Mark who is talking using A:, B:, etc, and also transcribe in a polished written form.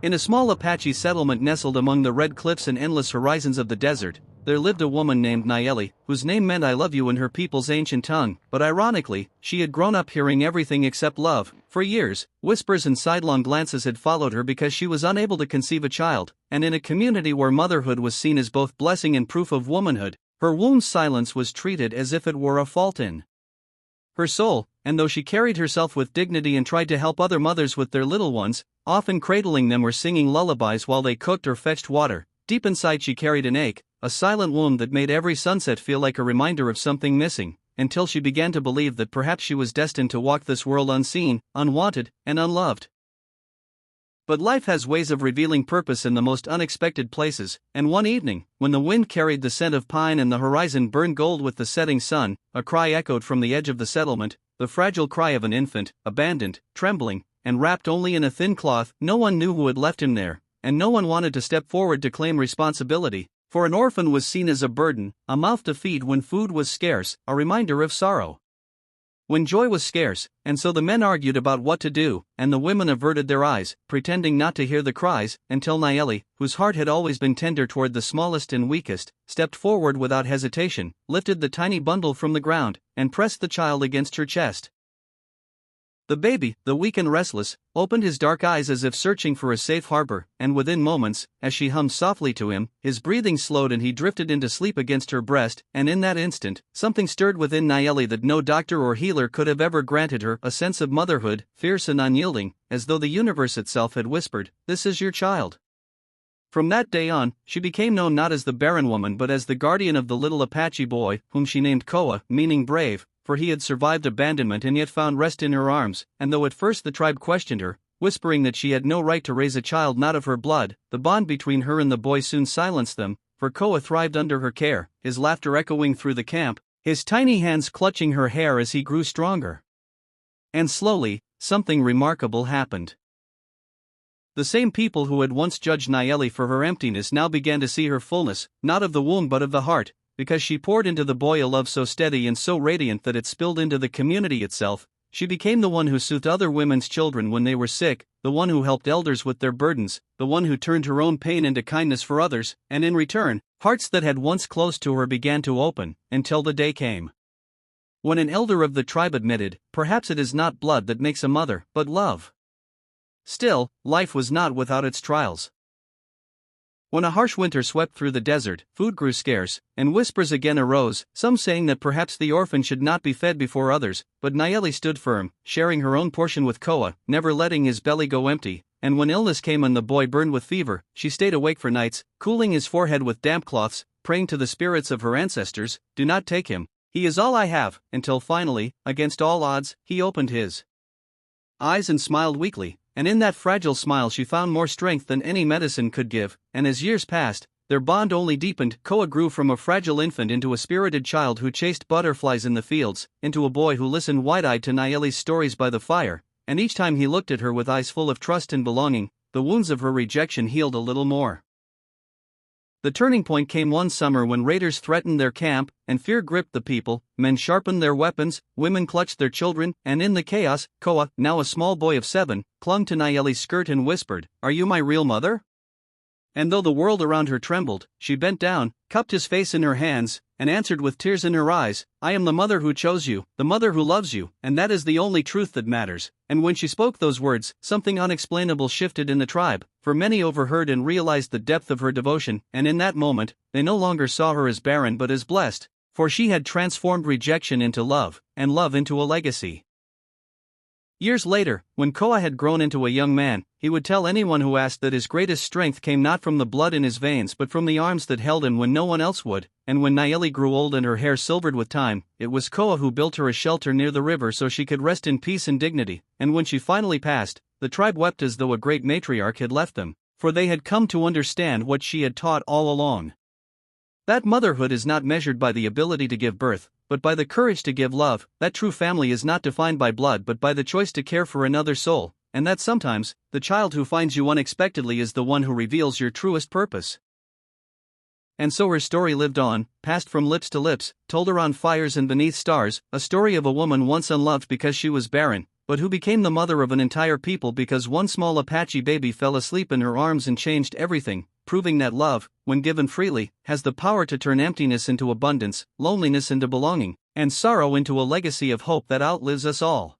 A: In a small Apache settlement nestled among the red cliffs and endless horizons of the desert, there lived a woman named Nayeli, whose name meant I love you in her people's ancient tongue, but ironically, she had grown up hearing everything except love. For years, whispers and sidelong glances had followed her because she was unable to conceive a child, and in a community where motherhood was seen as both blessing and proof of womanhood, her womb's silence was treated as if it were a fault in her soul, and though she carried herself with dignity and tried to help other mothers with their little ones, often cradling them or singing lullabies while they cooked or fetched water, deep inside she carried an ache, a silent wound that made every sunset feel like a reminder of something missing, until she began to believe that perhaps she was destined to walk this world unseen, unwanted, and unloved. But life has ways of revealing purpose in the most unexpected places, and one evening, when the wind carried the scent of pine and the horizon burned gold with the setting sun, a cry echoed from the edge of the settlement, the fragile cry of an infant, abandoned, trembling, and wrapped only in a thin cloth. No one knew who had left him there, and no one wanted to step forward to claim responsibility, for an orphan was seen as a burden, a mouth to feed when food was scarce, a reminder of sorrow when joy was scarce, and so the men argued about what to do, and the women averted their eyes, pretending not to hear the cries, until Nayeli, whose heart had always been tender toward the smallest and weakest, stepped forward without hesitation, lifted the tiny bundle from the ground, and pressed the child against her chest. The baby, the weak and restless, opened his dark eyes as if searching for a safe harbor, and within moments, as she hummed softly to him, his breathing slowed and he drifted into sleep against her breast, and in that instant, something stirred within Nayeli that no doctor or healer could have ever granted her, a sense of motherhood, fierce and unyielding, as though the universe itself had whispered, "This is your child." From that day on, she became known not as the Barren woman but as the guardian of the little Apache boy, whom she named Koa, meaning brave, for he had survived abandonment and yet found rest in her arms, and though at first the tribe questioned her, whispering that she had no right to raise a child not of her blood, the bond between her and the boy soon silenced them, for Koa thrived under her care, his laughter echoing through the camp, his tiny hands clutching her hair as he grew stronger. And slowly, something remarkable happened. The same people who had once judged Nayeli for her emptiness now began to see her fullness, not of the womb but of the heart, because she poured into the boy a love so steady and so radiant that it spilled into the community itself. She became the one who soothed other women's children when they were sick, the one who helped elders with their burdens, the one who turned her own pain into kindness for others, and in return, hearts that had once closed to her began to open, until the day came when an elder of the tribe admitted, "Perhaps it is not blood that makes a mother, but love." Still, life was not without its trials. When a harsh winter swept through the desert, food grew scarce, and whispers again arose, some saying that perhaps the orphan should not be fed before others, but Nayeli stood firm, sharing her own portion with Koa, never letting his belly go empty, and when illness came and the boy burned with fever, she stayed awake for nights, cooling his forehead with damp cloths, praying to the spirits of her ancestors, "Do not take him, he is all I have," until finally, against all odds, he opened his eyes and smiled weakly. And in that fragile smile she found more strength than any medicine could give, and as years passed, their bond only deepened. Koa grew from a fragile infant into a spirited child who chased butterflies in the fields, into a boy who listened wide-eyed to Nayeli's stories by the fire, and each time he looked at her with eyes full of trust and belonging, the wounds of her rejection healed a little more. The turning point came one summer when raiders threatened their camp, and fear gripped the people. Men sharpened their weapons, women clutched their children, and in the chaos, Koa, now a small boy of 7, clung to Nayeli's skirt and whispered, "Are you my real mother?" And though the world around her trembled, she bent down, cupped his face in her hands, and answered with tears in her eyes, "I am the mother who chose you, the mother who loves you, and that is the only truth that matters." And when she spoke those words, something unexplainable shifted in the tribe, for many overheard and realized the depth of her devotion, and in that moment, they no longer saw her as barren but as blessed, for she had transformed rejection into love, and love into a legacy. Years later, when Koa had grown into a young man, he would tell anyone who asked that his greatest strength came not from the blood in his veins but from the arms that held him when no one else would, and when Nayeli grew old and her hair silvered with time, it was Koa who built her a shelter near the river so she could rest in peace and dignity, and when she finally passed, the tribe wept as though a great matriarch had left them, for they had come to understand what she had taught all along. That motherhood is not measured by the ability to give birth, but by the courage to give love, that true family is not defined by blood but by the choice to care for another soul, and that sometimes, the child who finds you unexpectedly is the one who reveals your truest purpose. And so her story lived on, passed from lips to lips, told around fires and beneath stars, a story of a woman once unloved because she was barren, but who became the mother of an entire people because one small Apache baby fell asleep in her arms and changed everything, proving that love, when given freely, has the power to turn emptiness into abundance, loneliness into belonging, and sorrow into a legacy of hope that outlives us all.